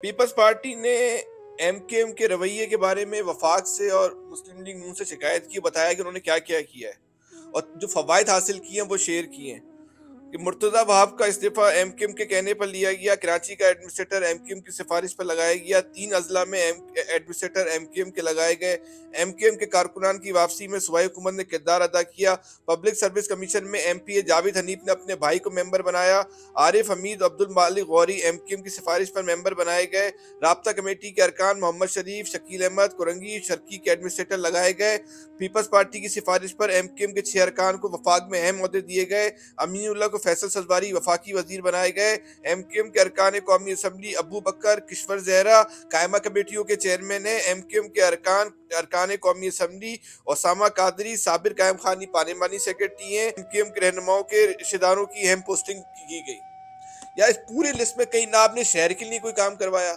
Peoples party ने MQM के रवैये के बारे में वफाक से और मुस्लिम लीग नून से शिकायत की, बताया कि उन्होंने क्या-क्या किया है और जो फ़वाइद हासिल किए हैं वो शेयर किए हैं। कि मुर्तज़ा वहाब का इस्तीफ़ा एमकेएम के कहने पर लिया गया, कराची का एडमिनिस्ट्रेटर एमकेएम की सिफ़ारिश पर लगाया गया, 3 अज़ला में एडमिनिस्ट्रेटर एमकेएम के लगाए गए, एमकेएम के कारकुनान की वापसी में सूबाई हुकूमत ने किरदार अदा किया, पब्लिक सर्विस कमीशन में एमपीए जावेद हनीफ ने अपने भाई को मेंबर बनाया, आरिफ हमीद, अब्दुल मालिक गौरी एमकेएम की सिफ़ारिश पर मेंबर बनाए गए, राब्ता कमेटी के अरकान मोहम्मद शरीफ, शकील अहमद, कुरंगी, शर्की के एडमिनिस्ट्रेटर लगाए गए, पीपल्स पार्टी की सिफ़ारिश पर एमकेएम के 6 अरकान को वफाक में अहम ओहदे दिए गए, अमीनुल्लाह को फैसल सजवारी वफाकी वजीर बनाए गए, एमकेएम के अरकान कौमी असम्बली अबू बकर, किश्वर जहरा कायमा कमेटियों के चेयरमैन है, एमकेएम के अरकान कौमी असम्बली ओसामा कादरी साबिर कायम खानी पार्लिमानी सेक्रेटरी हैं, एमकेएम के रहनुमाओं के रिश्तेदारों की अहम पोस्टिंग की गई। या इस पूरी लिस्ट में कहीं ना आपने शहर के लिए कोई काम करवाया,